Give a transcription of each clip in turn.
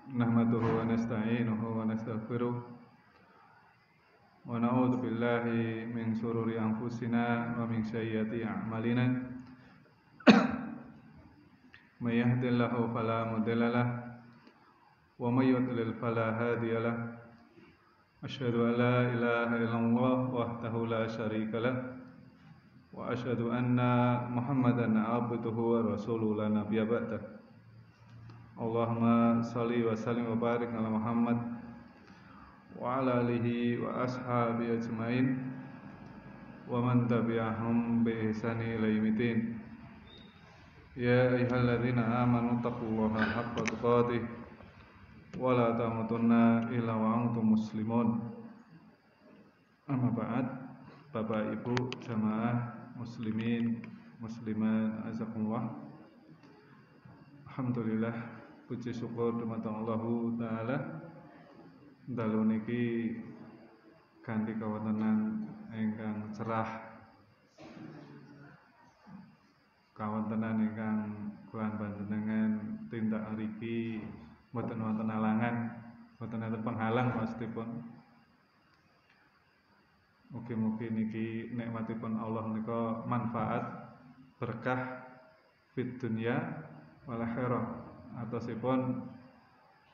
نحمده ونستعينه ونستغفره ونعوذ بالله من شرور أنفسنا ومن سيئات أعمالنا من يهد الله فلا مضل له ومن يضلل فلا هادي له أشهد أن لا إله إلا الله وحده لا شريك له وأشهد أن محمدا عبده ورسوله لا نبي بعده Allahumma salli wa sallim wa barik ala Muhammad wa ala alihi wa ashabihi ajmain wa man tabi'ahum bi ihsani ila yaumil ya ayyuhalladzina amanu taqullaha haqqa tuqatih wa la tamutunna illa wa antum muslimun. Amma ba'd, Bapak Ibu jamaah muslimin muslimat azakumullah. Alhamdulillah, puji syukur dumateng Allah Ta'ala. Dalu niki kanthi kawontenan ingkang cerah, kawontenan ingkang kulan panjenengan tindak mriki mboten wonten alangan, mboten wonten penghalang pastipun. Mugi-mugi niki nikmatipun Allah nika manfaat berkah fid dunya wal akhirah. Atosipun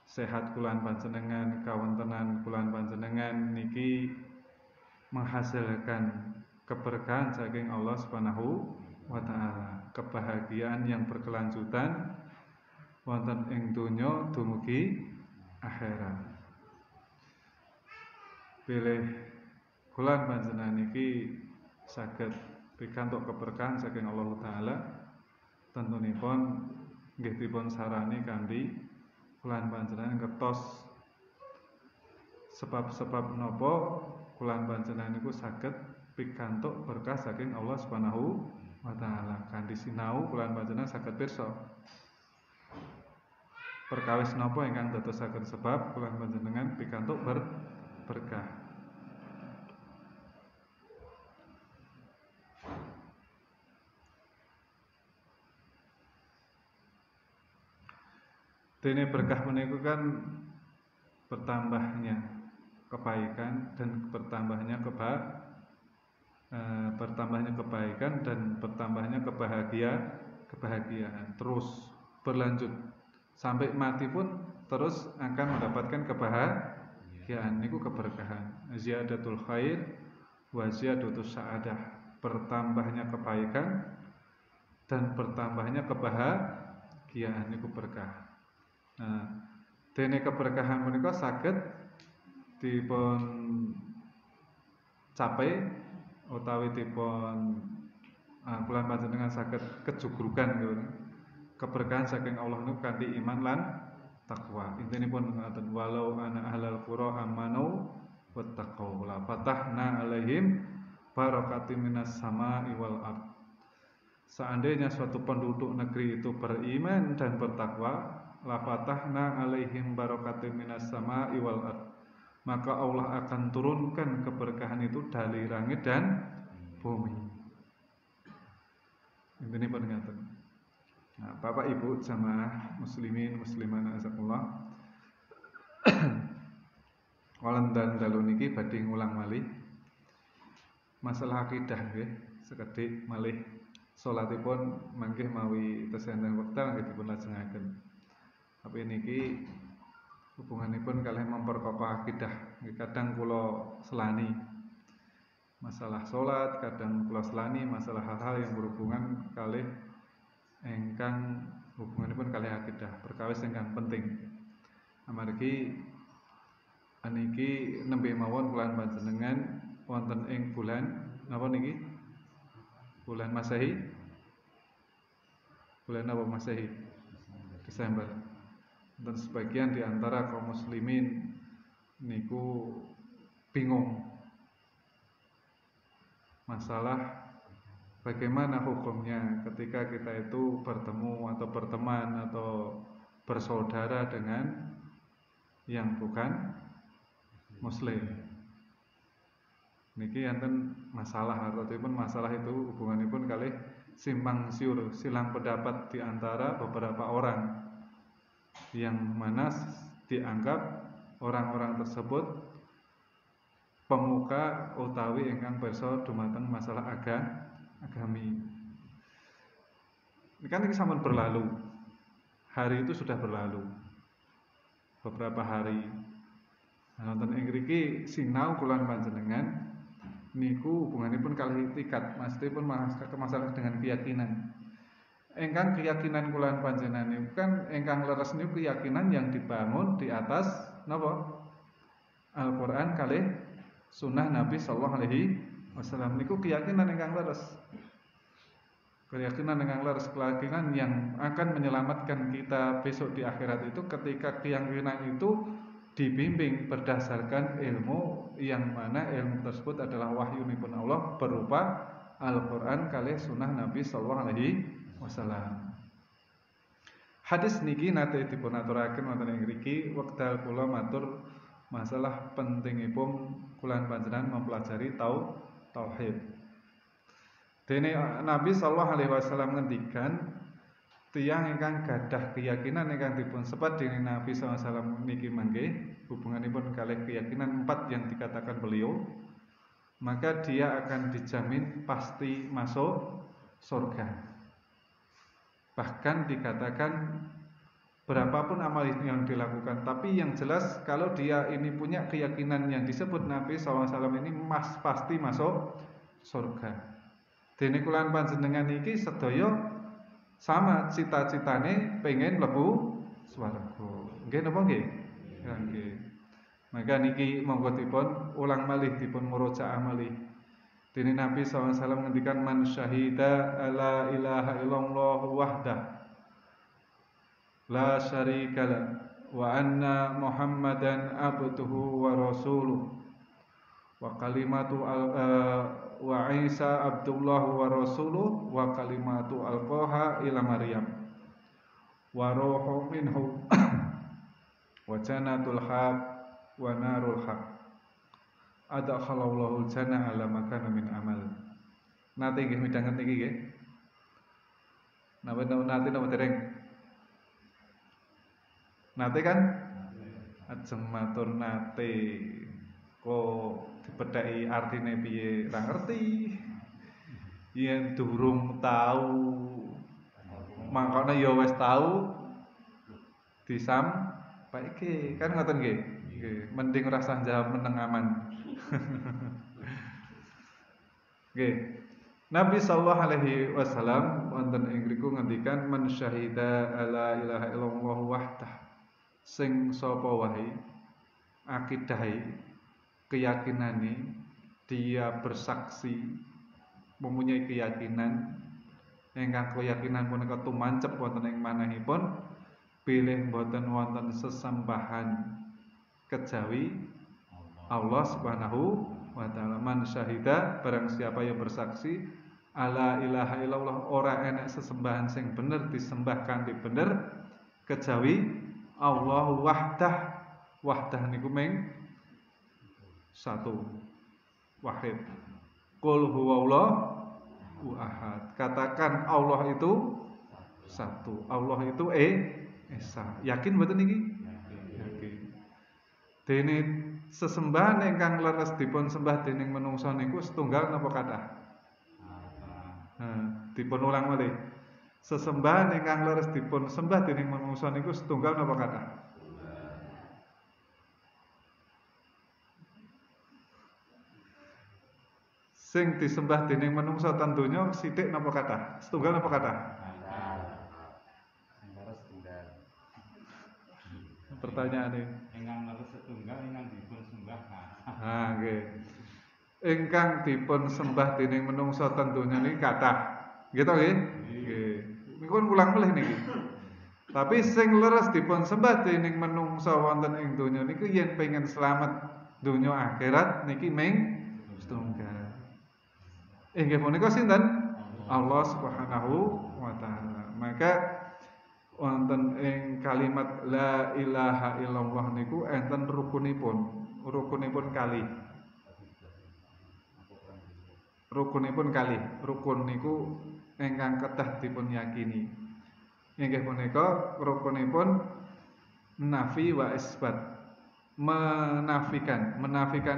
sehat kulan panjenengan, kawontenan kulan panjenengan niki menghasilkan keberkahan saking Allah Subhanahu wa taala, kebahagiaan yang berkelanjutan wonten ing donya dumugi akhirat. Pilih kulan panjenengan niki saged pikantuk keberkahan saking Allah taala, tentunipun nggih dipun sarani kanthi kulan panjenengan ngertos sebab-sebab napa kulan panjenengan niku saged pikantuk berkah saking Allah Subhanahu wa taala. Kanthi sinau kulan panjenengan saged pirsa perkawis napa ingkang dadosaken sebab kulan panjenengan pikantuk berkah. Dene berkah menika kan bertambahnya kebaikan dan bertambahnya kebaikan dan bertambahnya kebahagiaan terus berlanjut sampai mati pun terus akan mendapatkan kebahagiaan. Niku keberkahan, ziyadatul khair wa ziyadatus sa'adah, bertambahnya kebaikan dan bertambahnya kebahagiaan niku berkah. Nah, dene keberkahan menika saged dipun capai utawi dipun kulan panjenengan saged kejugrukan gitu. Keberkahan saking Allah niku kanthi iman lan takwa. Intinipun ngoten, walau ana ahlal qura amanu wattaqau la fatahna alaihim barakatim minas sama'i wal ard. Seandainya suatu penduduk negeri itu beriman dan bertakwa, la fatahna alaihim barakatim minas sama'i wal ard, maka Allah akan turunkan keberkahan itu dari langit dan bumi. Ini peringatan. Nah, Bapak Ibu jamaah muslimin musliman azakumullah. Wonten dalu niki badhe ngulang malih masalah akidah nggih, sekedhik malih salatipun mangke mawi tesenten wekdal nggih dipun lajengaken. Tapi niki hubunganipun kalih memperkokoh akidah. Kadang kula selani masalah salat, kadang kula selani masalah hal-hal yang berhubungan kalih ingkang hubunganipun kalih akidah, perkawis ingkang penting. Amargi aniki nembe mawon kulan panjenengan wonten ing bulan napa niki? Bulan Masehi. Bulan napa Masehi? Desember. Dan sebagian di antara kaum muslimin niku bingung masalah bagaimana hukumnya ketika kita itu bertemu atau berteman atau bersaudara dengan yang bukan muslim. Niki enten masalah ataupun masalah itu hubunganipun kalih simpang siur, silang pendapat di antara beberapa orang, yang mana dianggap orang-orang tersebut pemuka utawi ingkang pirsa dumateng masalah agami. Ini kan sampun berlalu. Hari itu sudah berlalu. Beberapa hari. Wonten ing mriki sinau kula panjenengan niku hubunganipun kalih tikat, maksudipun masalah dengan keyakinan. Ingkang keyakinan kula panjenengan niku kan ingkang leres niku keyakinan yang dibangun di atas napa? Al-Qur'an kalih sunnah Nabi sallallahu alaihi wasallam niku keyakinan ingkang leres. Keyakinan yang akan menyelamatkan kita besok di akhirat itu ketika keyakinan itu dibimbing berdasarkan ilmu yang mana ilmu tersebut adalah wahyunipun Allah berupa Al-Qur'an kalih sunnah Nabi sallallahu alaihi wasallam. Hadis niki nate dipun aturaken wonten ing mriki wekdal kula matur masalah pentingipun kula panjenengan mempelajari tauhid. Dene Nabi sallallahu alaihi wasallam ngendikan tiyang ingkang gadah keyakinan ingkang dipun sebat dening Nabi sallallahu alaihi wasallam niki mangke hubunganipun kalih keyakinan 4 yang dikatakan beliau, maka dia akan dijamin pasti masuk surga. Bahkan dikatakan berapapun amal yang dilakukan, tapi yang jelas kalau dia ini punya keyakinan yang disebut Nabi sallallahu alaihi wasallam ini pasti masuk surga. Dene kula panjenengan iki sedaya sama cita-citane pengen mlebu swarga. Nggih napa nggih? Ya nggih. Maka niki monggo dipun ulang malih dipun murojaah malih. Dene Nabi sallallahu alaihi wasallam ngendikan man syahida la ilaha illallah wahdah la syarikalah wa anna Muhammadan abduhu wa rasuluh wa kalimatu wa Isa Abdullah wa rasuluh wa kalimatu alqaha ila Maryam wa ruhu minhu wa jannatul haq wa narul haq adakhalallahu jannah ala makana min amal. Nate nggih midhanget niki nggih. Nate napa dereng? Nate kan ajeng matur nate kok dipetheki artine piye ra ngerti. Yen durung tahu mangkane ya wis tahu disampaike kan ngoten nggih. Nggih, mending ora usah jawab meneng aman. Nggih. Nabi sallallahu alaihi wasallam wonten ing ngriku ngendikan man syahida la ilaha illallah wahdah. Sing sapa wae akidahe keyakinane dia bersaksi mempunyai keyakinan ingkang keyakinan punika tumancep wonten ing manahipun bilih boten wonten sesembahan kejawi Allah Subhanahu wa taala. Man syahida barang siapa yang bersaksi ala ilaha illallah ora enek sesembahan sing bener disembah kanthi bener kejawi Allah wahdah niku ming satu wahid. Qul huwallahu ahad. Katakan Allah itu satu. Allah itu esa. Yakin mboten niki? Yakin. Dene sesembahan ingkang leres dipun sembah dening menungsa niku setunggal napa kathah? Dipun ulang malih. Sesembahan ingkang leres dipun sembah dening menungsa niku setunggal napa kathah? Sing disembah dening menungsa ten donya sithik napa kathah? Setunggal napa kathah? Pertanyaane. Ingkang leres setunggal ingkang dipun sembah. Nggih. Ingkang dipun sembah dening menungsa ten donya niki kathah. Nggih to nggih? Nggih. Niku ulang malih niki. Tapi sing leres dipun sembah dening menungsa wonten ing donya niku yen pengen slamet donya akhirat niki ming setunggal. Nggih punika sinten? Allah Subhanahu wa taala. Maka wonten ing kalimat la ilaha illallah niku enten rukunipun kalih. Rukun niku ingkang kedah dipun yakini. Inggih punika rukunipun nafi wa isbat. Menafikan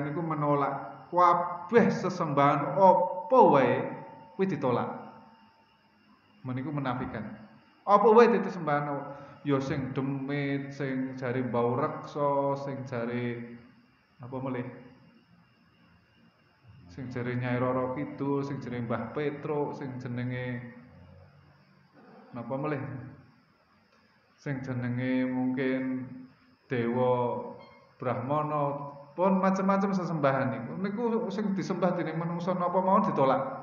niku menolak kabeh sesembahan apa wae kuwi ditolak. Meniku menafikan. Apa wae disembahan ya sing demit, sing jare bau reksa, sing jare apa melih? Sing jare Nyai Roro Kidul, sing jare Mbah Petruk, sing jenenge napa melih? Sing jenenge mungkin Dewa Brahmana, pun macam-macam sesembahan niku sing disembah dening manungsa napa mawon ditolak.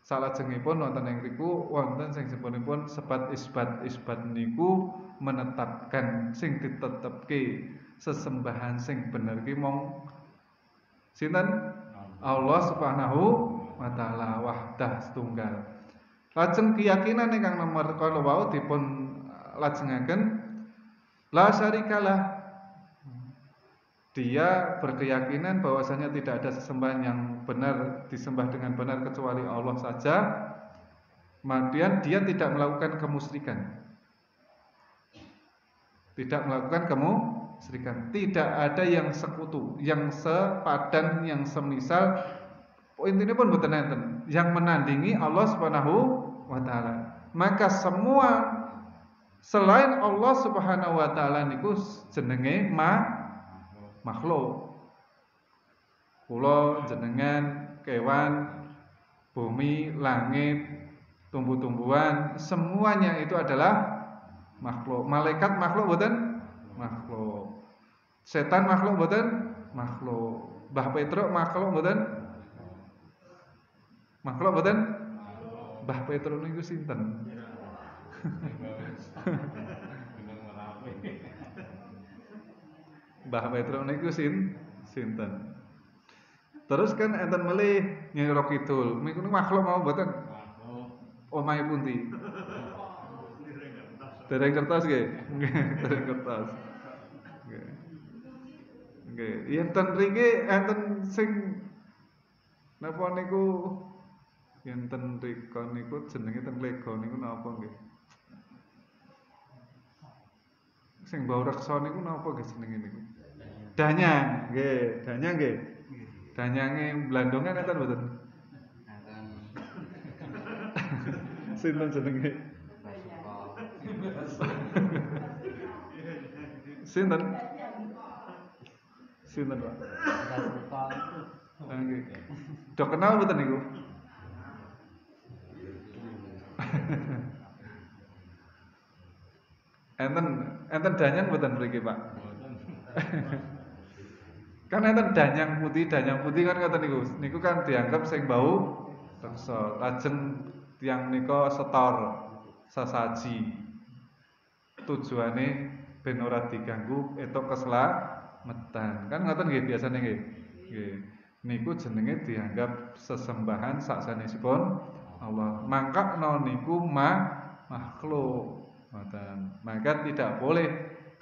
Salajengipun wonten ing riku wonten sing sepunipun sebat isbat. Isbat niku menetapkan sing ditetepke sesembahan sing bener ki mong sinten? Allah Subhanahu wa taala wahdah setunggal. Lajeng keyakinan ingkang nomor kala wau dipun lajengaken la syarikalah. Dia berkeyakinan bahwasanya tidak ada sesembahan yang benar disembah dengan benar kecuali Allah saja. Kemudian dia tidak melakukan kemusyrikan. Tidak melakukan kemusyrikan. Tidak ada yang sekutu, yang sepadan, yang semisal. Intinya pun boten enten yang menandingi Allah Subhanahu wa taala. Maka semua selain Allah Subhanahu wa taala niku jenenge makhluk. Kula jenengan kewan, bumi, langit, tumbuh-tumbuhan, semuanya itu adalah makhluk. Malaikat makhluk boten? Makhluk. Setan makhluk boten? Makhluk. Mbah Petruk makhluk boten? Makhluk boten? Mbah Petruk niku sinten? Mbah Petruk niku sinten? Terus kan enten melih Nyai Roro Kidul. Niku makhluk mau mboten? Omahe pundi? Dereng kertas nggih. Dereng kertas. Nggih. Enten mriki enten sing napa niku enten rika niku jenenge ten Lego niku napa nggih? Sing bau reksa niku napa nggih jenenge niku? Danyang, nggih, danyang nggih. Danyange blandongan enten mboten? Enten. Sinten jenenge? Sinten? Sinten, Pak? Nggih. Dok kenal mboten niku? Enten danyang mboten mriki, Pak? Kan enten danyang putih kan ngoten niku. Niku kan dianggap sing bau reksa. Lajeng tiyang nika setor sesaji. Tujuane ben ora diganggu etok keslametan. Kan ngoten nggih biasane nggih. Nggih. Niku jenenge dianggap sesembahan saksanesipun Allah. Mangkakno niku makhluk. Ngoten. Maka tidak boleh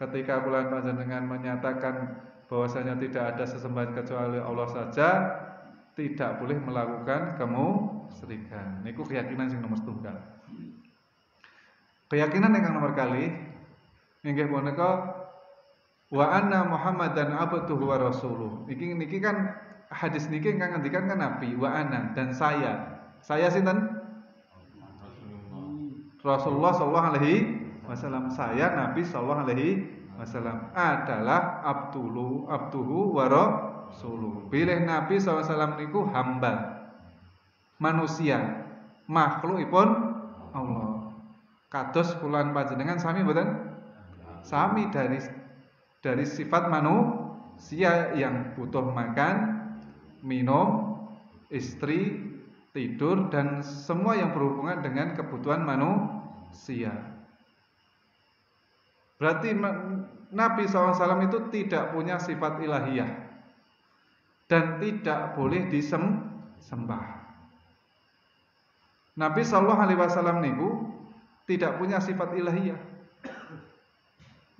ketika kula panjenengan menyatakan bahwasanya tidak ada sesembahan kecuali Allah saja, tidak boleh melakukan kemusyrikan. Niku keyakinan sing nomor setunggal. Keyakinan ingkang nomor kali inggih punika wa anna Muhammadan abduhu wa rasuluh. Niki kan hadis niki ingkang ngendikan kan Nabi wa ana dan saya. Saya sinten? Rasulullah sallallahu alaihi wasallam. Saya Nabi sallallahu alaihi wasallam adalah abduhu wa rasuluh. Pilih Nabi SAW niku hamba, manusia, makhlukipun Allah. Kados kula panjenengan sami mboten? Sami dari sifat manusia yang butuh makan, minum, istri, tidur dan semua yang berhubungan dengan kebutuhan manusia. Berarti Nabi SAW itu tidak punya sifat ilahiyah dan tidak boleh disembah. Nabi SAW niku tidak punya sifat ilahiyah.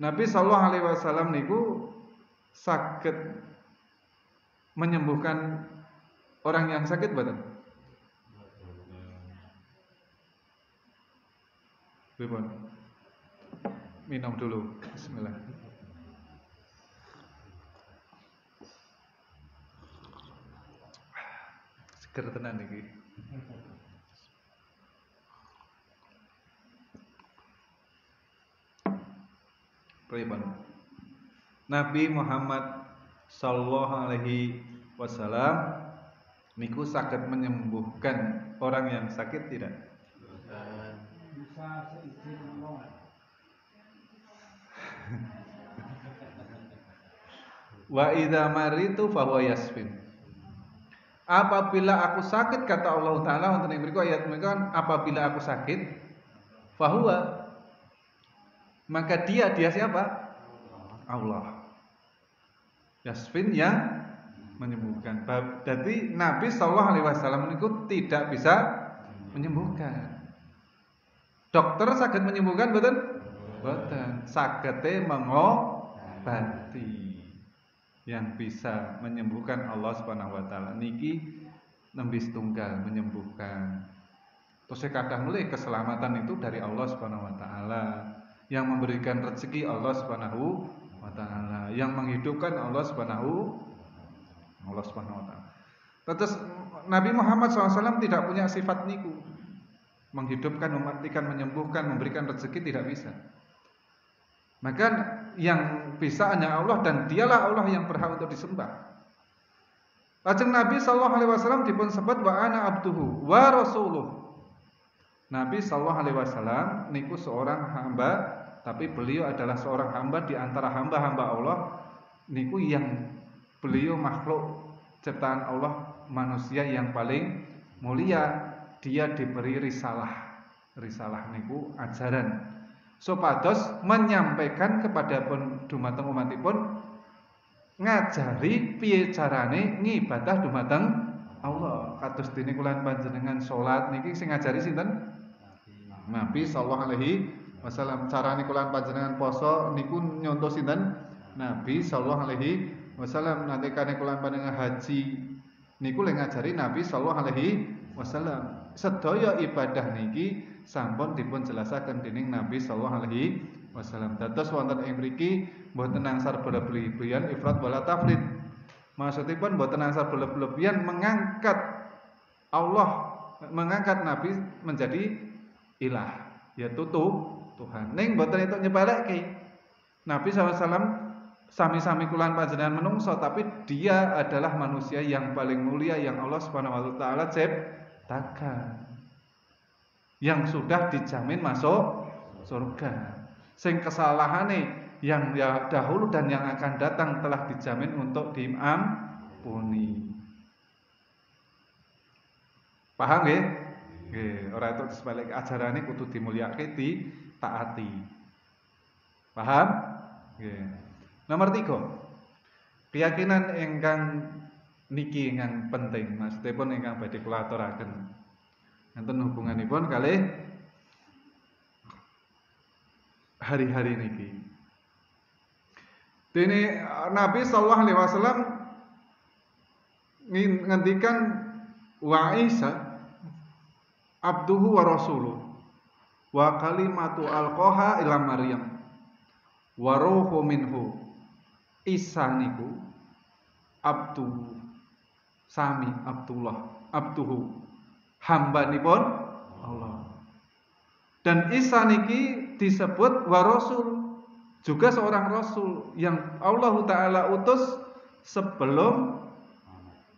Nabi SAW niku saged menyembuhkan orang yang sakit mboten? Pripun? minum dulu. Bismillah. Seger tenan iki. Pripun? Nabi Muhammad sallallahu alaihi wasallam niku saged menyembuhkan orang yang sakit tidak? Bisa seizin Allah. Wa idza maritu fa huwa yasfin. Apabila aku sakit, kata Allah Ta'ala wonten ing mriku ayat menika, apabila aku sakit fa huwa, maka dia siapa? Allah. Yasfin yang menyembuhkan. Jadi Nabi sallallahu alaihi wasallam niku tidak bisa menyembuhkan. Dokter saged menyembuhkan mboten? Mboten. Sagete mengobati. Yang bisa menyembuhkan Allah Subhanahu wa taala niki nembe setunggal menyembuhkan. Terus kadang mulai keselamatan itu dari Allah Subhanahu wa taala, yang memberikan rezeki Allah Subhanahu wa taala, yang menghidupkan Allah Subhanahu wa taala. Terus Nabi Muhammad SAW tidak punya sifat niku. Menghidupkan, mematikan, menyembuhkan, memberikan rezeki tidak bisa. Maka yang bisa hanya Allah, dan dialah Allah yang berhak untuk disembah. Lajeng Nabi sallallahu alaihi wasallam dipun sebut wa ana abduhu wa rasuluh. Nabi sallallahu alaihi wasallam niku seorang hamba, tapi beliau adalah seorang hamba di antara hamba-hamba Allah niku yang beliau makhluk ciptaan Allah, manusia yang paling mulia. Dia diberi risalah. Risalah niku ajaran, supados menyampaikan kepada dumateng umatipun ngajari piye carane ngibadah dumateng Allah. Kados dene kula panjenengan salat niki sing ngajari sinten? Nabi sallallahu alaihi wasallam. Carane kula panjenengan poso niku nyontoh sinten? Nabi sallallahu alaihi wasallam. Nalikane kula panjenengan haji niku lek ngajari Nabi sallallahu alaihi wasallam. Sedaya ibadah niki sampun dipun jelasaken dening Nabi sallallahu alaihi wasallam. Dados wonten ing mriki mboten angsar berlebihan ifrat wala tafrid. Maksudipun mboten angsar berlebihan mengangkat Allah, mengangkat Nabi menjadi ilah, yaitu Tuhan. Ning mboten itu nyepelekke. Nabi sallallahu alaihi wasallam sami-sami kulan panjenengan menungso, tapi dia adalah manusia yang paling mulia yang Allah Subhanahu wa taala ciptakan, yang sudah dijamin masuk surga. Sing kesalahane yang dahulu dan yang akan datang telah dijamin untuk diampuni. Paham nggih? Nggih, ora itu sebalik ajarane kudu dimulyakake, ditaati. Paham? Nggih. Nomor 3. Keyakinan ingkang niki ingkang penting, maksudipun ingkang badhe kula aturaken. Enten hubunganipun kalih hari-hari niki. Dene Nabi sallallahu alaihi wasallam ngendikan wa Isa abduhu wa rasuluh wa kalimatu alqaha ila Maryam wa ruhu minhu. Isa niku abdu sami Abdullah, abduhu hambanipun Allah. Dan Isa niki disebut wa rasul, juga seorang rasul yang Allah taala utus sebelum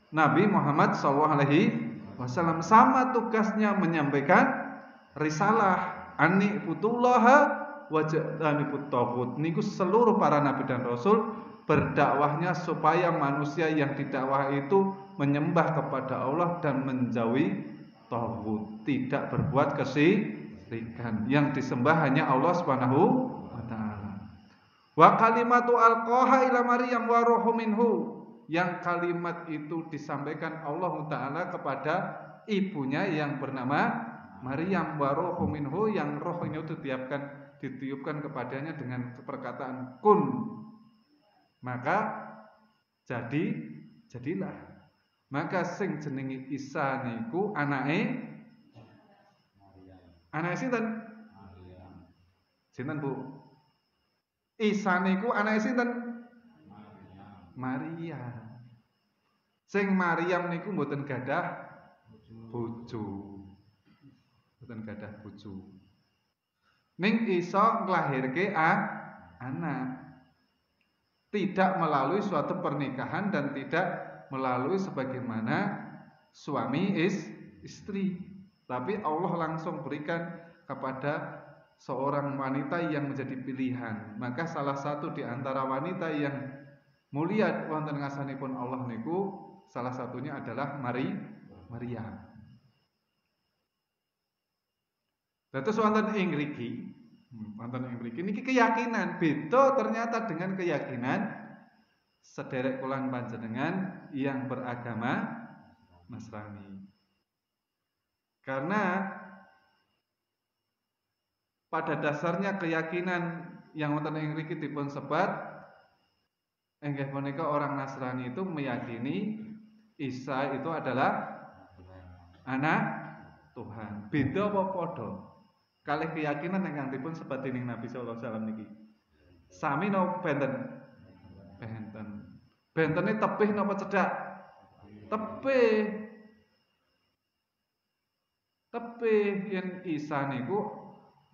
Nabi Muhammad sallallahu alaihi wasallam. Sama tugasnya menyampaikan risalah ani putullaha wajadani puttahut. Niku seluruh para nabi dan rasul berdakwahnya supaya manusia yang didakwah itu menyembah kepada Allah dan menjauhi tauhid, tidak berbuat kesyirikan. Yang disembah hanya Allah Subhanahu wa taala. Wa kalimatu alqaha ila Maryam wa ruhu minhu. Yang kalimat itu disampaikan Allah taala kepada ibunya yang bernama Maryam, wa ruhu minhu, yang rohnya itu ditiupkan kepadanya dengan perkataan kun. Maka jadilah. Maka sing jenenge Isa niku anake sinten? Sinten Bu? Isa niku anake sinten? Maria. Sing Maryam niku mboten gadah bojo. Mboten gadah bojo. Ning iso nglahirke anak. Tidak melalui suatu pernikahan dan tidak melalui sebagaimana suami istri. Tapi Allah langsung berikan kepada seorang wanita yang menjadi pilihan. Maka salah satu di antara wanita yang mulia wonten ngasanipun Allah niku salah satunya adalah Maria. Dados wonten ing mriki niki keyakinan beda ternyata dengan keyakinan sederek kulan panjenengan yang beragama Nasrani. Karena pada dasarnya keyakinan yang wonten ing mriki dipun sebat inggih punika orang Nasrani itu meyakini Isa itu adalah anak Tuhan. Beda apa padha? Kalih keyakinan ingkang dipun sebat dening Nabi sallallahu alaihi wasallam niki. Sami napa benten? Benten. Bentene tebih napa cedhak? Tebih. Tebih yen Isa niku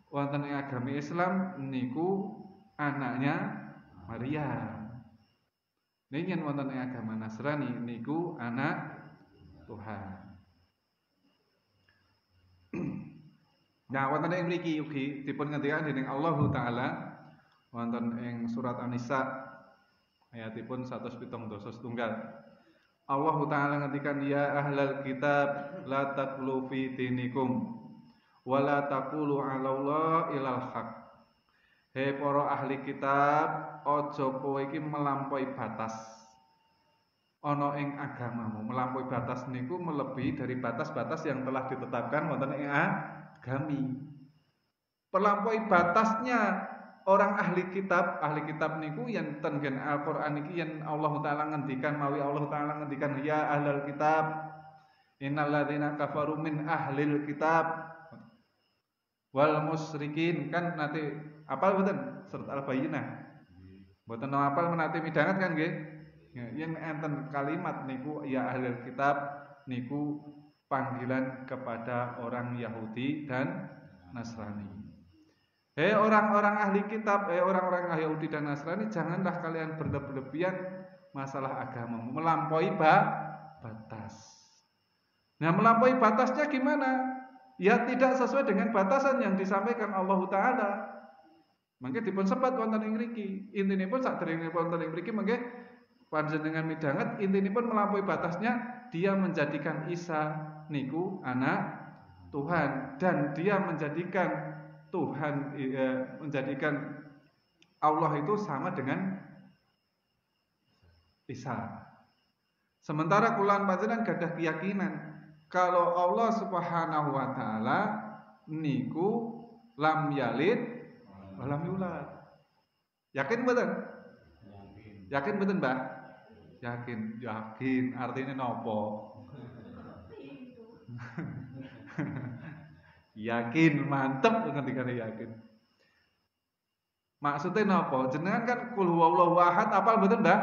wonten ing agami Islam niku anaknya Maria. Ning yen wonten ing agama Nasrani niku anak Tuhan. Nah, wonten ing mriki ugi dipun ngendikaken dening Allah taala wonten ing surat An-Nisa ayatipun 177. Allah taala ngendikan ya ahlal kitab la taqulu fi dinikum wa la taqulu 'ala Allah ilal haq. Hei para ahli kitab, aja kowe iki melampaui batas ana ing agamamu. Melampaui batas niku melebihi dari batas-batas yang telah ditetapkan wonten ing agami. Perlampaui batasnya orang ahli kitab niku yen ten gen Al-Qur'an iki yen Allah taala ngendikan mawi Allah taala ngendikan ya ahlal kitab innal ladzina kafaru min ahlil kitab wal musyrikin kan nanti apal mboten surat Al-Bayyinah. Mboten apal menate midhanget kan nggih. Yen enten kalimat niku ya ahlul kitab niku panggilan kepada orang Yahudi dan Nasrani. Hei orang-orang ahli kitab, orang-orang Yahudi dan Nasrani, janganlah kalian berlebihan masalah agama, melampaui batas. Nah, melampaui batasnya gimana? Ya tidak sesuai dengan batasan yang disampaikan Allah taala. Mangke dipun sebat wonten ing mriki. Intinipun saderengipun wonten ing mriki mangke panjenengan midhanget intinipun melampaui batasnya dia menjadikan Isa niku anak Tuhan dan dia menjadikan Tuhan menjadikan Allah itu sama dengan Isa. Sementara kulan panjenengan gadah keyakinan kalau Allah Subhanahu wa taala niku lam yalid wa lam yulad. Yakin mboten? Yakin mboten, Mbah? Yakin artinya nopo? Yakin, mantep ngendikane yakin. Maksudnya nopo? Jenengan kan kul huwallahu ahad apal mboten, Mbah?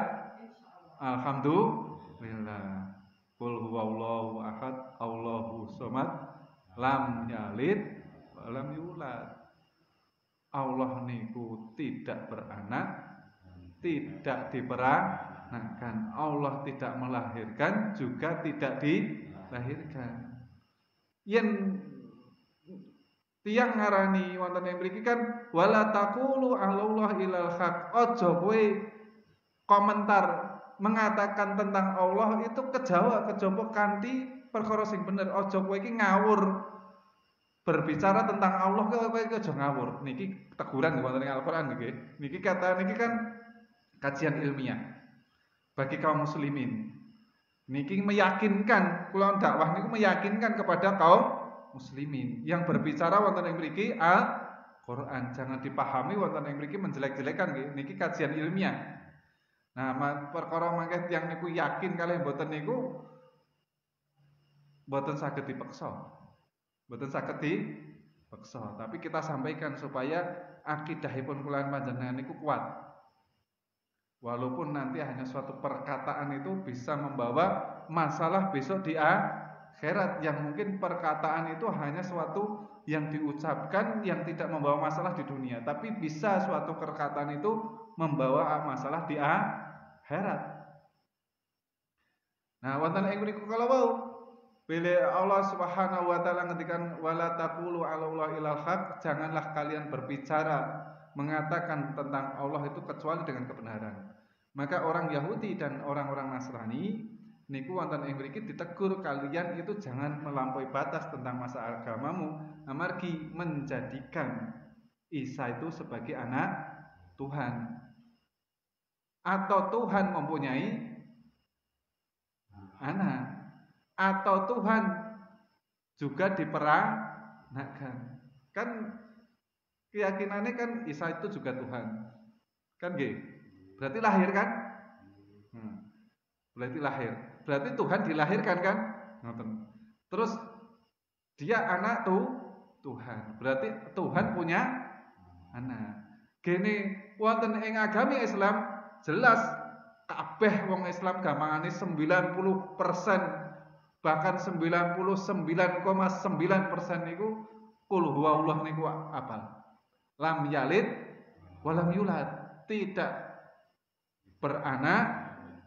Alhamdulillah. Kul huwallahu ahad Allahu somad lam yalid wa lam yulad. Allah niku tidak beranak, tidak diperanakan. Allah tidak melahirkan, juga tidak dilahirkan. Yen tiyang ngarani wonten ing mriki kan wala taqulu 'alallah ilal haq. Aja kowe komentar mengatakan tentang Allah itu kejaba kanthi perkara sing bener. Aja kowe iki ngawur. Berbicara tentang Allah kowe aja ngawur. Niki teguran wonten ing Al-Qur'an niki. Niki kan kajian ilmiah bagi kaum muslimin. Niki meyakinkan, kula dakwah niku meyakinkan kepada kaum muslimin yang berbicara wonten ing mriki Al-Qur'an. Jangan dipahami wonten ing mriki menjelek-jelekan nggih. Niki kajian ilmiah. Nah, perkara mangke tiyang niku yakin kalih mboten niku mboten saged dipeksa. Mboten saged beksa. Tapi kita sampaikan supaya akidahipun kula panjenengan niku kuat. Walaupun nanti hanya suatu perkataan itu bisa membawa masalah besok di akhirat, yang mungkin perkataan itu hanya suatu yang diucapkan yang tidak membawa masalah di dunia, tapi bisa suatu perkataan itu membawa masalah di akhirat. Nah, wonten ing mriku kala wau bila Allah Subhanahu wa taala ngendikan wala taqulu 'alallahi illal haq, janganlah kalian berbicara mengatakan tentang Allah itu kecuali dengan kebenaran. Maka orang Yahudi dan orang-orang Nasrani niku wonten ing mriki ditegur, kalian itu jangan melampaui batas tentang masalah agamamu amargi menjadikan Isa itu sebagai anak Tuhan. Atau Tuhan mempunyai anak, atau Tuhan juga diperanakan. Kan keyakinannya kan Isa itu juga Tuhan. Kan nggih? Berarti lahir kan? Berarti lahir. Berarti Tuhan dilahirkan kan? Terus dia anak Tuhan. Berarti Tuhan punya anak. Gini wonten ing agami Islam jelas kabeh wong Islam gamangane 90%, bahkan 99,9% niku qul huwallahu niku apal. Lam yalid walam yulad, tidak beranak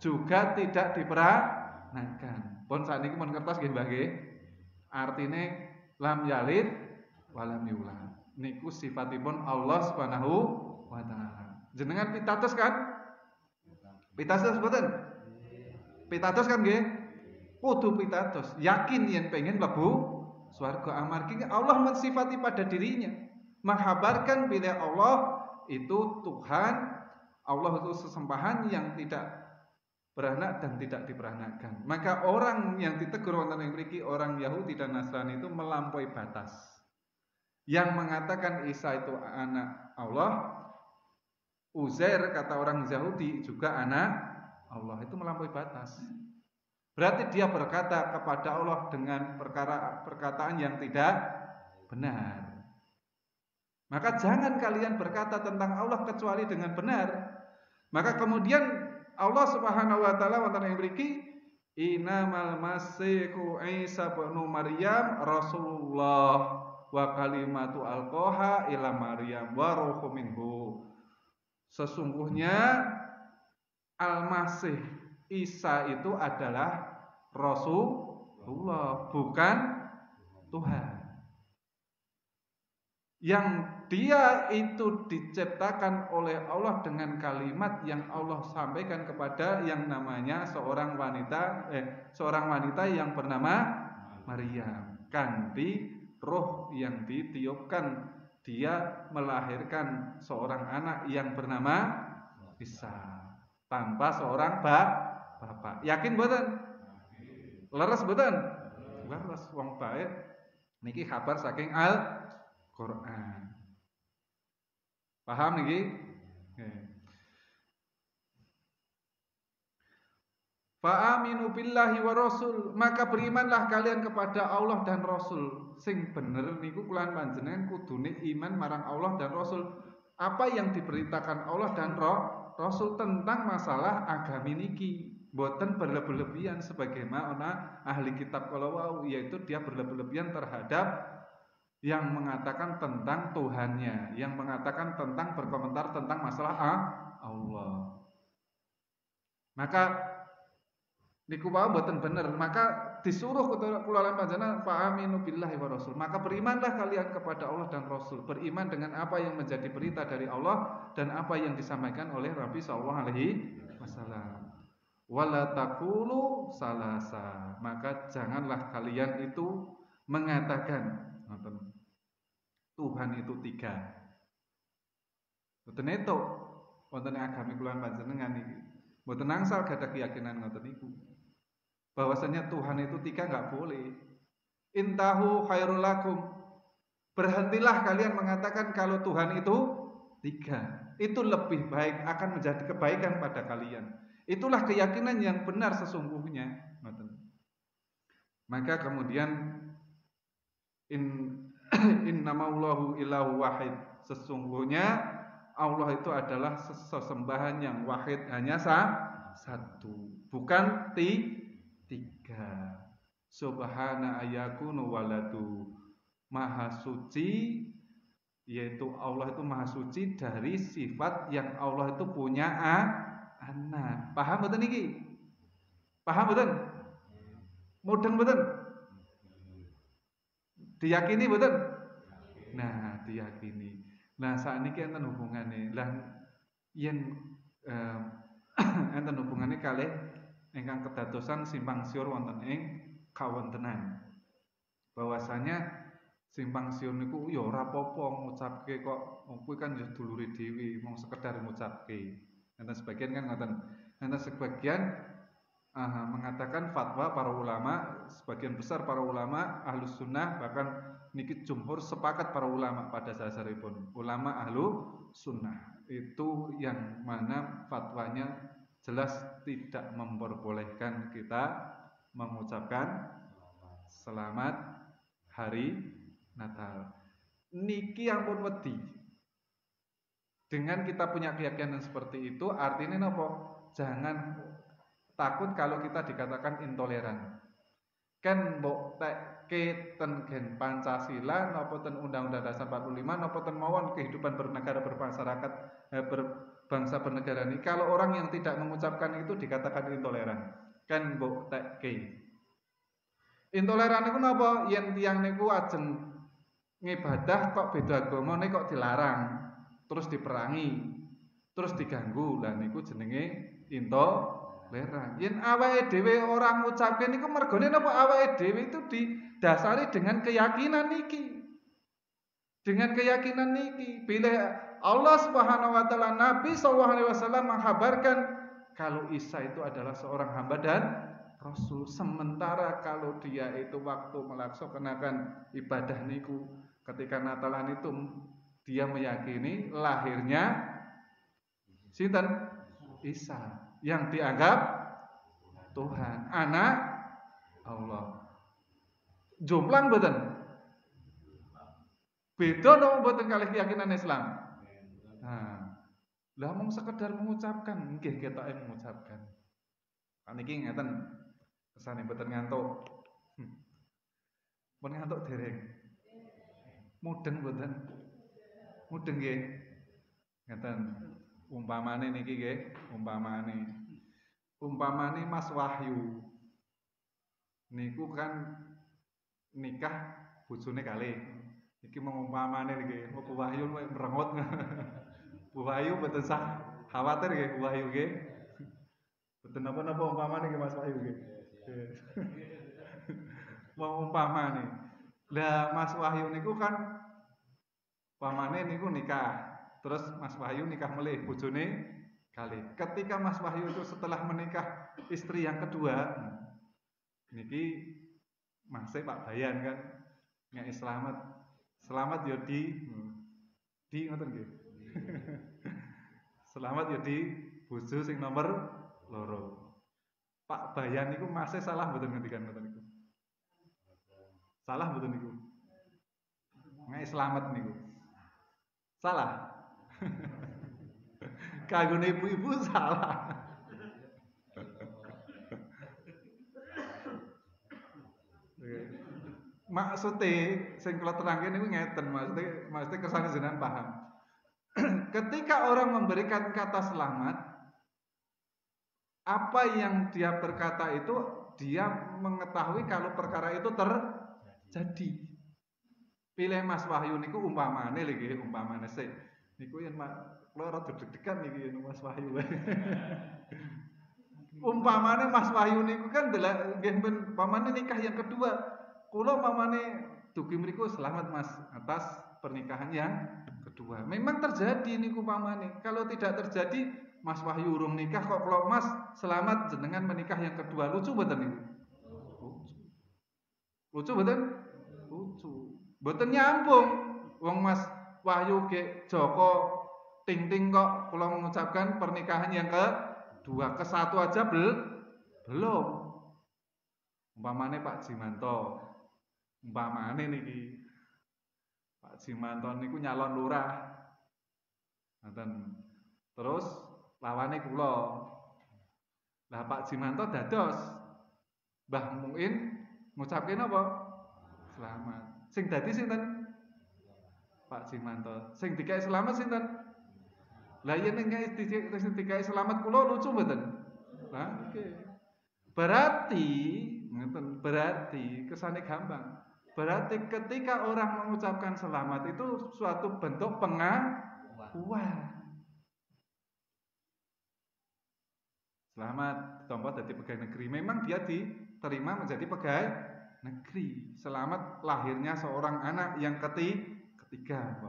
juga tidak diperanakan. Pun sakniki mun kertas nggih Mbah nggih. Artine lam yalid walam yulad. Niku sifatipun Allah Subhanahu wa taala. Jenengan pitados kan? Pitados mboten? Pitados kan nggih? Kudu pitados. Yakin yen pengen mlebu swarga amargi Allah mensifati pada dirinya, menghabarkan bila Allah itu Tuhan. Allah itu sesembahan yang tidak beranak dan tidak diperanakkan. Maka orang yang ditegur wonten ing mriki orang Yahudi dan Nasrani itu melampaui batas. Yang mengatakan Isa itu anak Allah, Uzair kata orang Yahudi juga anak Allah, itu melampaui batas. Berarti dia berkata kepada Allah dengan perkataan yang tidak benar. Maka jangan kalian berkata tentang Allah kecuali dengan benar. Maka kemudian Allah Subhanahu wa taala wonten ing mriki innamal masihu Isa bin Maryam Rasulullah wa kalimatu alqaha ila Maryam wa ruhum minhu. Sesungguhnya Al-Masih Isa itu adalah Rasulullah, bukan Tuhan. Yang dia itu diciptakan oleh Allah dengan kalimat yang Allah sampaikan kepada yang namanya seorang wanita yang bernama Maryam. Kanthi roh yang ditiupkan, dia melahirkan seorang anak yang bernama Isa tanpa seorang bapak. Yakin mboten? Leres mboten? Leres wong bae niki kabar saking Al-Qur'an. Paham niki? Fa'aminu billahi wa rasul, maka berimanlah kalian kepada Allah dan Rasul. Sing bener niku kula panjenengan kudune iman marang Allah dan Rasul. Apa yang diberitakan Allah dan Rasul tentang masalah agami niki, boten berlebihan sebagaimana ahli kitab kalau yaitu dia berlebihan terhadap yang mengatakan tentang Tuhannya, yang mengatakan tentang berkomentar tentang masalah Allah. Maka niku wae mboten bener, maka disuruh kula lan panjenengan fa'aminu billahi wa rasul. Maka berimanlah kalian kepada Allah dan Rasul, beriman dengan apa yang menjadi berita dari Allah dan apa yang disampaikan oleh Nabi sallallahu alaihi wasallam. Wala taqulu salasa, maka janganlah kalian itu mengatakan Tuhan itu tiga. Mboten itu wonten agami kula panjenengan iki. Mboten angsal gadah keyakinan ngoten niku. Bahwasanya Tuhan itu tiga enggak boleh. Intahu khairul lakum. Berhentilah kalian mengatakan kalau Tuhan itu tiga. Itu lebih baik, akan menjadi kebaikan pada kalian. Itulah keyakinan yang benar sesungguhnya. Maka kemudian Innamallahu ilahu wahid. Sesungguhnya Allah itu adalah sesembahan yang wahid, hanya satu, bukan tiga. Subhana ayakunu waladu. Maha suci, yaitu Allah itu maha suci dari sifat yang Allah itu punya anak. Paham betul niki? Paham betul? Mudeng betul? Diyakini betul? Nah, diyakini. Nah, saat ini enten hubungannya. Lah, yen enten hubungannya kalih ingkang kedadosan simpang siur wonten ing kawontenan. Bahwasanya simpang siur niku ya ora apa-apa ngucapke kok kuwi kan ya dulure dhewe, mung sekedar ngucapke. Enten sebagian kan ngoten. Enten sebagian mengatakan fatwa para ulama, sebagian besar para ulama ahlus sunnah, bahkan niki jumhur sepakat para ulama pada dasaripun ulama ahlu sunnah itu yang mana fatwanya jelas tidak memperbolehkan kita mengucapkan selamat hari Natal. Niki yang pun wedi. Dengan kita punya keyakinan seperti itu, artinya apa? Jangan takut kalau kita dikatakan intoleran. Kan mbok tekke ten gen Pancasila napa ten Undang-Undang Dasar 45 napa ten mawon kehidupan bernegara bermasyarakat berbangsa bernegara ini, kalau orang yang tidak mengucapkan itu dikatakan intoleran. Kan mbok tekke. Intoleran niku napa? Yen tiyang niku ajeng ngibadah kok beda agama niku kok dilarang, terus diperangi, terus diganggu. Lah niku jenenge intoleran. Yen awake dhewe ora ngucapke niku mergone napa? Awake dhewe itu didasari dengan keyakinan niki. Dengan keyakinan niki, bila Allah Subhanahu wa taala, Nabi sallallahu alaihi wasallam menghabarkan kalau Isa itu adalah seorang hamba dan Rasul. Sementara kalau dia itu waktu melaksanakan ibadah niku ketika Natalan itu dia meyakini lahirnya sinten? Isa yang dianggap Tuhan, anak Allah. Jomplang mboten? Beda dong mboten kalih keyakinan Islam. Nah, lah mung sekedar mengucapkan, nggih ketoke mengucapkan. Niki ngeten kesane mboten ngantuk. Mun ngantuk dereng. Mudeng mboten? Mudeng nggih. Ngeten. Umpamane niki nggih, umpamane Mas Wahyu niku kan nikah bojone kalih. Iki mengumpamane niki, Bu Wahyu merengut. Bu Wahyu mboten sah khawatir nggih Bu Wahyu nggih. Mboten napa-napa umpamane nggih Mas Wahyu nggih. Mengumpamane. Lah Mas Wahyu niku kan umpamane niku nikah. Terus Mas Wahyu nikah melih bojone kalih. Ketika Mas Wahyu itu setelah menikah istri yang kedua, niki masih Pak Bayan kan ngek selamat ya di ngoten nggih. Selamat ya di bojo sing nomor loro. Pak Bayan niku masih salah mboten ngendikan ngoten niku. Salah mboten niku. Ngek selamat niku. Salah. Kagune ibu-ibu salah. Maksudnya sing kula terangke niku ngeten, maksudnya kersane jenengan paham. Ketika orang memberikan kata selamat, apa yang dia berkata itu dia mengetahui kalau perkara itu terjadi. Pilih Mas Wahyu niku umpamane lho, umpamane sik. Niku yen kula rada deg-degan niki Mas Wahyu. Umpamane Mas Wahyu niku kan nggih umpamane nikah yang kedua. Kula umpamane dugi mriku selamat Mas atas pernikahan yang kedua. Memang terjadi niku umpamane. Kalau tidak terjadi Mas Wahyu urung nikah kok kula Mas selamat jenengan menikah yang kedua. Lucu mboten niku? Lucu mboten? Lucu. Mboten nyambung. Wong Mas Wahyu ge Joko ting-ting kok kula mengucapkan pernikahan yang kedua, ke satu aja belum. Umpamane Pak Jimanto, umpamane niki Pak Jimanto niku nyalon lurah. Ngoten. Terus lawane kula. Lah Pak Jimanto dados Mbah Muin ngucapke napa? Selamat. Sing dadi sinten? Pak Jimanto. Sing dikai selamat sinten? Lah yen sing dikai selamat kula lucu mboten? Lah nggih. Berarti ngeten, berarti kesane gampang. Berarti ketika orang mengucapkan selamat itu suatu bentuk pengakuan. Selamat ditampa dadi pegawai negeri. Memang dia diterima menjadi pegawai negeri. Selamat lahirnya seorang anak yang ketiga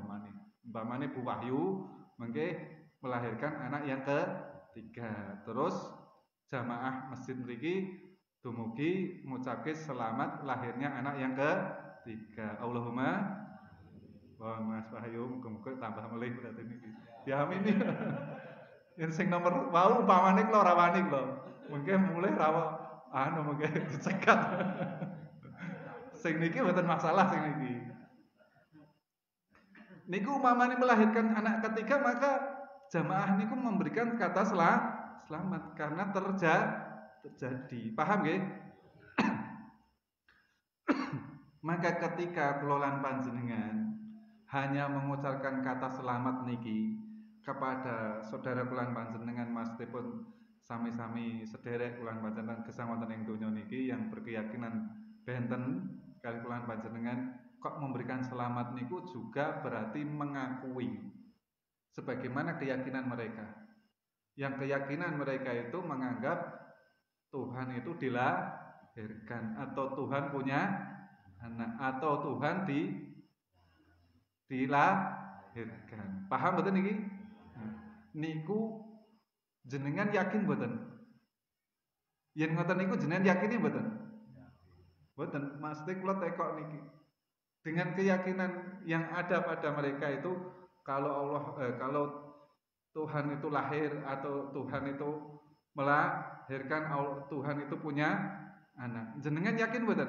umpamane Bu Wahyu mengke melahirkan anak yang ketiga. Terus jamaah masjid mriki dumugi ngucapke selamat lahirnya anak yang ketiga. Allahumma wa Mas Wahyu muga-muga tambah melih berarti niki. Diamini. Yen sing nomor wau umpamane kula ora wani kula. Mungkin mulai rawa mungkin dicegat. Sing niki mboten masalah sing niki. Niku umpamane melahirkan anak ketiga maka jamaah niku memberikan kata selamat karena terjadi. Paham nggih? Maka ketika kelolaan panjenengan hanya mengucapkan kata selamat niki kepada saudara kulan panjenengan mastipun sami-sami sederek kulan panjenengan gesang wonten ing donya niki yang berkeyakinan benten kali kulan panjenengan kok memberikan selamat niku juga berarti mengakui sebagaimana keyakinan mereka. Yang keyakinan mereka itu menganggap Tuhan itu dilahirkan atau Tuhan punya anak atau Tuhan dilahirkan. Paham betul niki? Niku jenengan yakin mboten? Yen ngoten niku jenengan yakini mboten? Mboten, maksudnya kula tekok niki. Dengan keyakinan yang ada pada mereka itu kalau Tuhan itu lahir atau Tuhan itu melahirkan, Tuhan itu punya anak. Jenengan yakin mboten?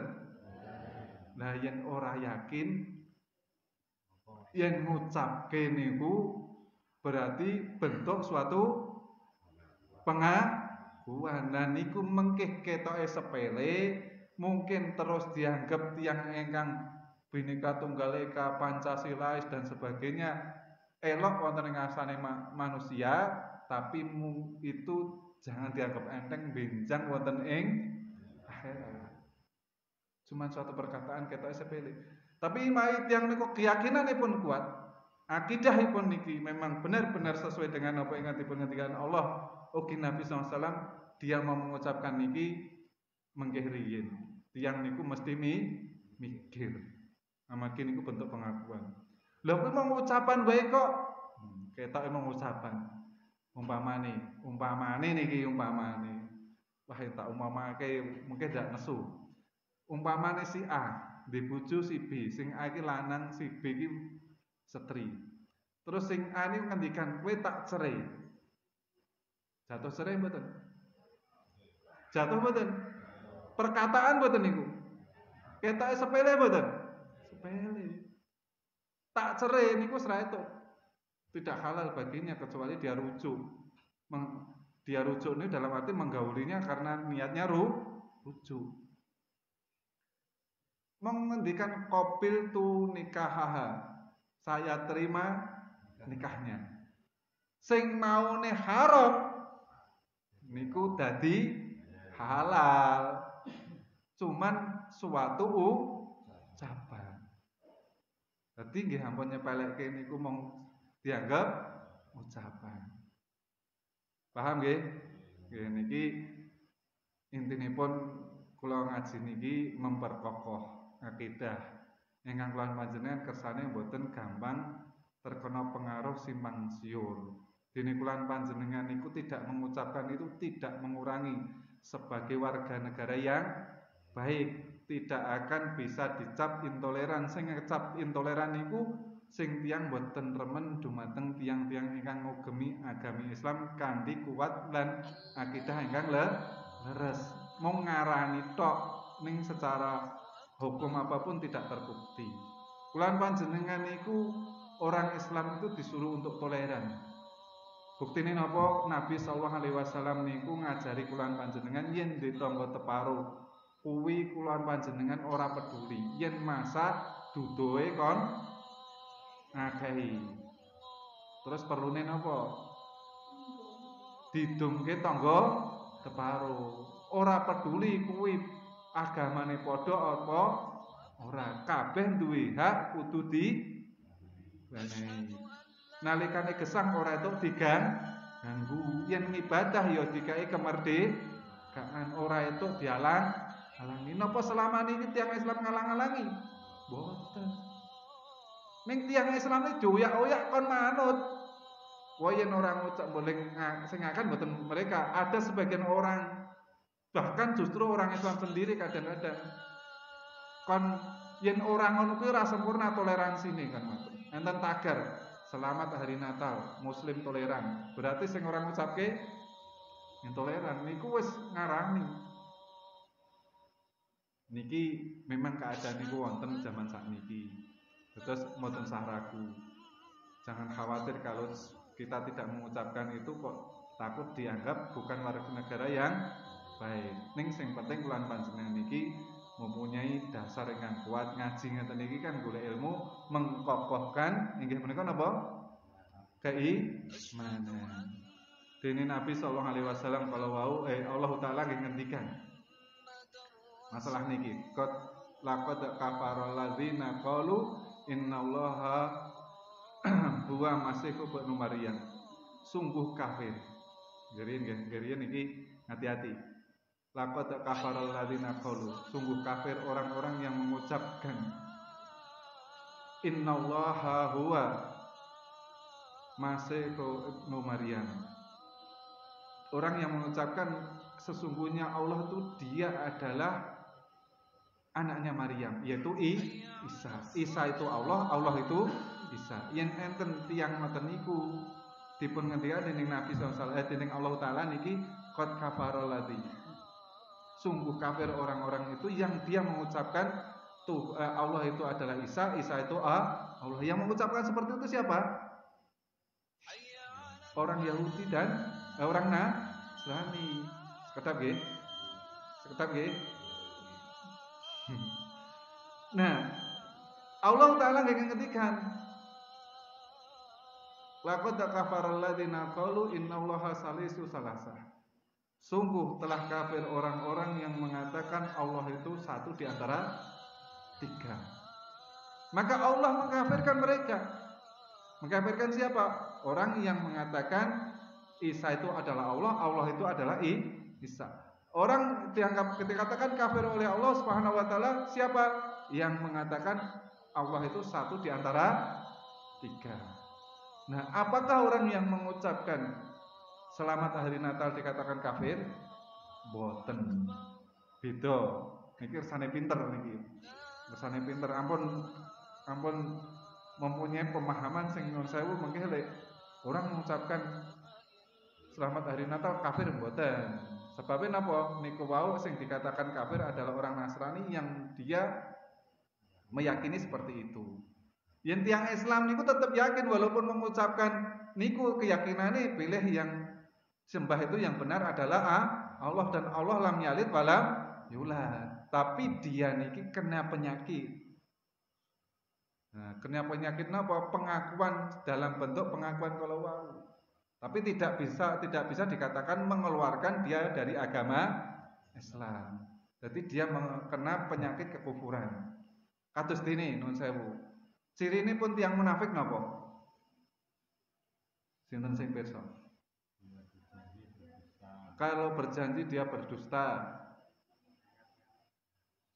Lah yen ora yakin yen ngucapke niku berarti bentuk suatu pengakuan. Nah niku mengkih ketoke sepele, mungkin terus dianggap tiyang ingkang Bhinneka Tunggal Ika, Pancasilais dan sebagainya elok wonten ing asane manusia, tapi itu jangan dianggap enteng benjang wonten ing akhirat. Cuma suatu perkataan ketoke sepele. Tapi mait yang niku keyakinanipun kuat, akidahipun niki memang benar-benar sesuai dengan apa yang dipun Allah. Ugi Nabi SAW dia mau mengucapkan niki menggih riyin. Tiang niku mesti mikir. Amargi niku bentuk pengakuan. Lha kuwi mau ucapan wae kok. Ketok emang ucapan. Umpamane niki umpamane. Wah tak umpamake mungkin gak nesu. Umpamane si A di bojo si B, sing A iki lanang, si B iki setri. Terus sing A niku ngendikan, "Kowe tak cerai." Jatuh cerai mboten? Jatuh mboten? Perkataan mboten niku. Ketoke sepele mboten? Sepele. Tak cerai niku itu tidak halal baginya kecuali dia rujuk. Dia rujuk ini dalam arti menggaulinya karena niatnya rujuk. Mengendikan qabil tu nikahaha, saya terima nikahnya. Sing maune haram niku dadi halal. Cuman suatu ucapan. Dadi nggih ampun nyepelekke niku mong dianggap ucapan. Paham nggih? Nggih niki intinipun kula ngaji niki memperkokoh akidah ingkang kula panjenengan kersane mboten gampang terkena pengaruh simpang siur. Dene kula panjenengan niku tidak mengucapkan itu tidak mengurangi sebagai warga negara yang baik, tidak akan bisa dicap intoleran. Sing ngecap intoleran niku sing tiyang boten remen dumateng tiyang-tiyang ingkang ngugemi agami Islam kanthi kuat lan akidah ingkang leres. Mung ngarani tok ning secara hukum apapun tidak terbukti. Kulan panjenengan niku orang Islam itu disuruh untuk toleran. Buktine napa Nabi sallallahu alaihi wasallam niku ngajari kulan panjenengan yen di tangga teparo kuwi kulan panjenengan ora peduli yen masak dudohe kon ngakehi. Terus perlune napa? Didungke tangga teparo. Ora peduli kuwi agamane padha apa ora, kabeh duwe hak kudu diwenehi. Nalikane gesang ora itu diganggu. Yen ibadah ya dikai kemerdekaan, ora itu dihalang-halangi. Napa selama niki tiyang Islam ngalang-alangi? Mboten. Ning tiyang Islam iki joyak-oyak kon manut. Wah yen ora ngucap boleh sing akan mboten mereka. Ada sebagian orang bahkan justru orang Islam sendiri kadang-kadang kon yen orang ngono kuwi ora sempurna toleransine kan matur. Enten tagar selamat hari Natal, muslim toleran. Berarti sing ora ngucapke intoleran niku wis ngarani. Niki memang keadaan niku wonten zaman sakniki. Terus mboten sah ragu. Jangan khawatir kalau kita tidak mengucapkan itu kok takut dianggap bukan warga negara yang baik. Ning sing penting kulan panjenengan niki mempunyai dasar yang kuat, ngaji ngeten iki kan golek ilmu mengkokohkan inggih menika napa? Keimanan. Dene Nabi sallallahu alaihi wasallam kalau wau Allah taala ngendikan masalah niki laqad kafaral ladzina qalu innallaha huwa masihu ibnu Maryam. Sungguh kafir. Gerian niki hati-hati. Laqad kafaral ladzina qalu, sungguh kafir orang-orang yang mengucapkan innallaha huwa masihu ibnu Maryam. Orang yang mengucapkan sesungguhnya Allah itu dia adalah anaknya Maryam, yaitu Isa. Isa itu Allah, Allah itu Isa. Yen enten tiyang ngoten niku dipun ngendikan dening Nabi sallallahu alaihi wasallam dening Allah taala niki qad kafaral ladzina. Sungguh kafir orang-orang itu yang dia mengucapkan Allah itu adalah Isa, Isa itu Allah. Yang mengucapkan seperti itu siapa? Orang Yahudi dan orang Nasrani. Sekedap nggih. Nah, Allah taala ngendikan laqad kafaral ladzina qalu innallaha salisu salasah. Sungguh telah kafir orang-orang yang mengatakan Allah itu satu di antara tiga. Maka Allah mengkafirkan mereka. Mengkafirkan siapa? Orang yang mengatakan Isa itu adalah Allah, Allah itu adalah Isa. Orang dianggap dikatakan kafir oleh Allah Subhanahu wa taala siapa? Yang mengatakan Allah itu satu di antara tiga. Nah, apakah orang yang mengucapkan selamat hari Natal dikatakan kafir? Boten. Beda. Niki kersane pinter niki. Kersane pinter ampun mempunyai pemahaman sing nyuwun sewu mengke lek orang mengucapkan selamat hari Natal kafir mboten. Sebabnya napa? Niku wau sing dikatakan kafir adalah orang Nasrani yang dia meyakini seperti itu. Yen tiyang Islam niku tetap yakin walaupun mengucapkan niku keyakinane pilih yang sembah itu yang benar adalah Allah dan Allah lam yalid walam yulad. Tapi dia niki kena penyakit. Nah, kena penyakit napa? Pengakuan dalam bentuk pengakuan kalau wau. Tapi tidak bisa dikatakan mengeluarkan dia dari agama Islam. Jadi dia kena penyakit kekufuran. Kados dene nun sewu. Cirine pun tiyang munafik napa? Sinten sing pirsa? Kalau berjanji dia berdusta.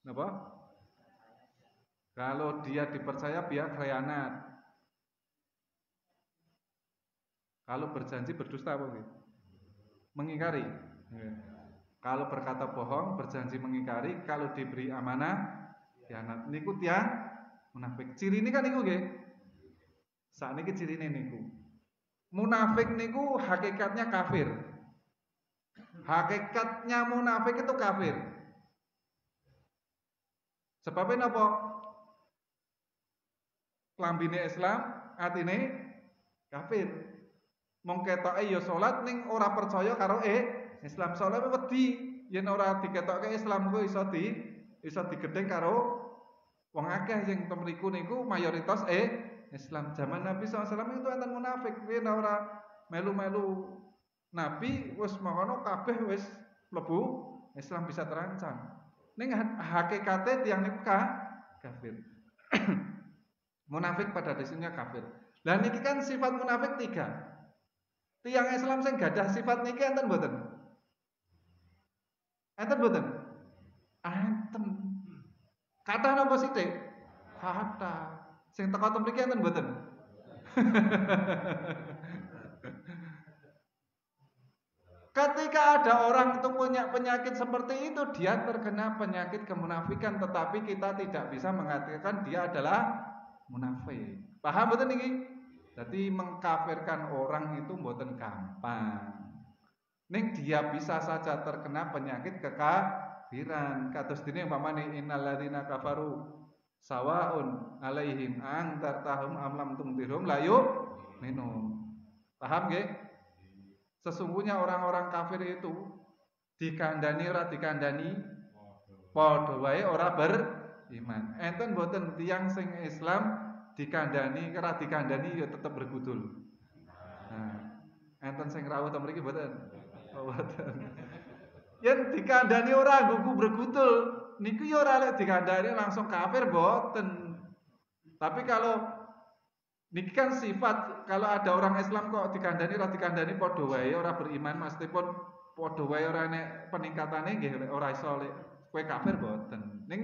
Napa? Kalau dia dipercaya dia khianat. Kalau berjanji berdusta apa gitu? Mengingkari. Kalau berkata bohong, berjanji mengingkari, kalau diberi amanah khianat. Niku tiyang munafik. Ciri ini kan niku nggih. Sakniki cirine niku. Munafik niku hakikatnya kafir. Hakikatnya munafik itu kafir. Sebabnya apa? klambine Islam, atine kafir. Mung ketoke ya salat ning ora percaya karo Islam. Soale wedi yen ora diketokke Islam ku iso digedheng karo wong akeh sing temriku niku mayoritas Islam. Zaman Nabi SAW itu enten munafik, yen ora melu-melu Nabi wis mangkono kabeh wis mlebu Islam bisa terancam. Ning hakikate tiyang niku kafir. Munafik pada dasarnya kafir. Lah niki kan sifat munafik 3. Tiyang Islam sing gadah sifat niki enten mboten? Enten mboten? Enten. Kathah napa sithik? Kathah. Sing teko mriki enten mboten? Ketika ada orang itu punya penyakit seperti itu, dia terkena penyakit kemunafikan, tetapi kita tidak bisa mengatakan dia adalah munafik. Paham betul niki? Jadi mengkafirkan orang itu mboten gampang. Ning dia bisa saja terkena penyakit kekafiran. Kados dene umpamane innal ladzina kafaru sawaun alaihim antartahum am lam tumtirhum la yu'minun. Paham nggih? Sesungguhnya orang-orang kafir itu dikandani ora dikandani padha wae ora beriman. Enten mboten tiyang sing Islam dikandani ora dikandani ya tetep bergudul. Nah, enten sing rawuh ta mriki mboten? Mboten. Yen dikandani ora nggo bergudul, niku ya ora lek dikandani langsung kafir mboten. Tapi kalau niki kan sifat, kalau ada orang Islam kok dikandani padha wae ora beriman, meskipun padha wae ora nek peningkatane nggih ora iso kowe kafir mboten. Ning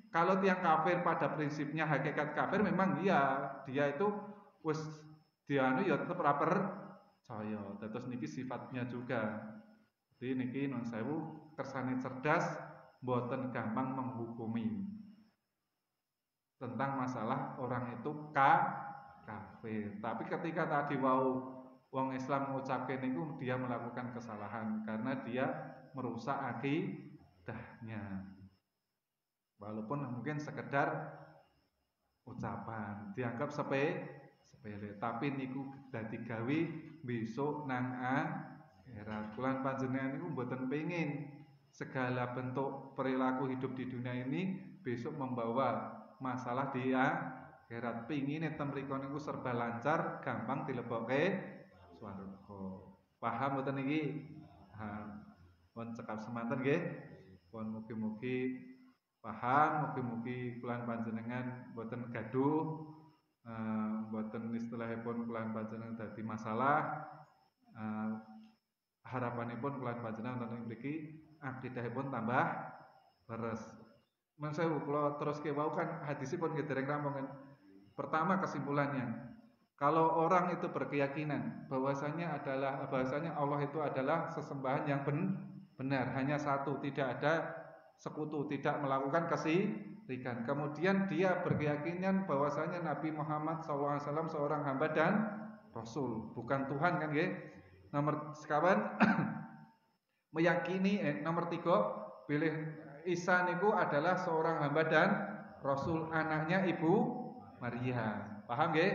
kalau tiang kafir pada prinsipnya hakikat kafir memang dia itu wis dianu ya tetep ora percaya. Terus niki sifatnya juga. Jadi niki nun sewu kersane cerdas mboten gampang menghukumi tentang masalah orang itu kafir. Tapi ketika tadi wong Islam mengucapkan itu dia melakukan kesalahan karena dia merusak akidahnya. Walaupun mungkin sekedar ucapan dianggap sepele, tapi niku dadi gawe besok nang akhirat. Kulan panjenengan niku mboten pengin segala bentuk perilaku hidup di dunia ini besok membawa masalah di akhirat. Pingine ten mriku niku serba lancar, gampang dilebokke swarga. Paham mboten niki? Paham. Pun cekap semanten nggih. Pun mugi-mugi paham, mugi-mugi kulan panjenengan mboten gaduh, mboten istilahipun kulan panjenengan dadi masalah. Harapanipun kulan panjenengan wonten mriki akidahipun tambah leres. Men sewu kula teruske wau kan hadisipun nggih dereng rampung kan. Pertama kesimpulannya, kalau orang itu berkeyakinan bahwasanya Allah itu adalah sesembahan yang benar, hanya satu, tidak ada sekutu, tidak melakukan kesyirikan. Kemudian dia berkeyakinan bahwasanya Nabi Muhammad SAW seorang hamba dan Rasul, bukan Tuhan kan nggih. Nomor sekawan meyakini nomor 3 pilih Isa niku adalah seorang hamba dan Rasul, anaknya Ibu Maria. Paham nggih?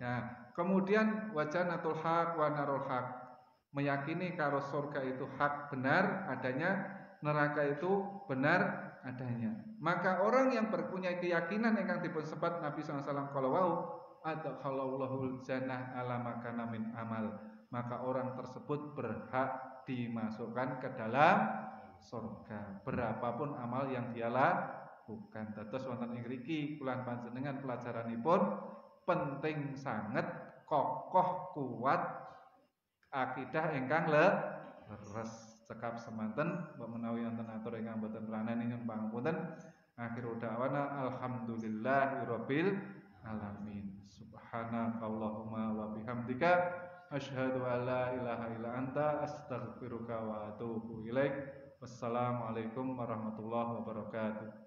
Nah, kemudian wajanatul haq wa narul haq, meyakini kalau surga itu hak benar adanya, neraka itu benar adanya. Maka orang yang berpunya keyakinan ingkang dipun sebat Nabi SAW kalau wau adkhalallahul jannah ala makana min amal, maka orang tersebut berhak dimasukkan ke dalam surga berapapun amal yang dia lakukan. Dados wonten ing mriki kulan panjenengan pelajaranipun penting sangat, kokoh kuat akidah ingkang leres. Cekap semanten mbok menawi wonten atur ingkang boten pelanan nyuwun pangapunten. Akhiru da'wana alhamdulillahirabbil alamin. Subhanakallahumma wa bihamdika asyhadu an la ilaha illa anta astaghfiruka wa atubu ilaik. Wassalamualaikum warahmatullahi wabarakatuh.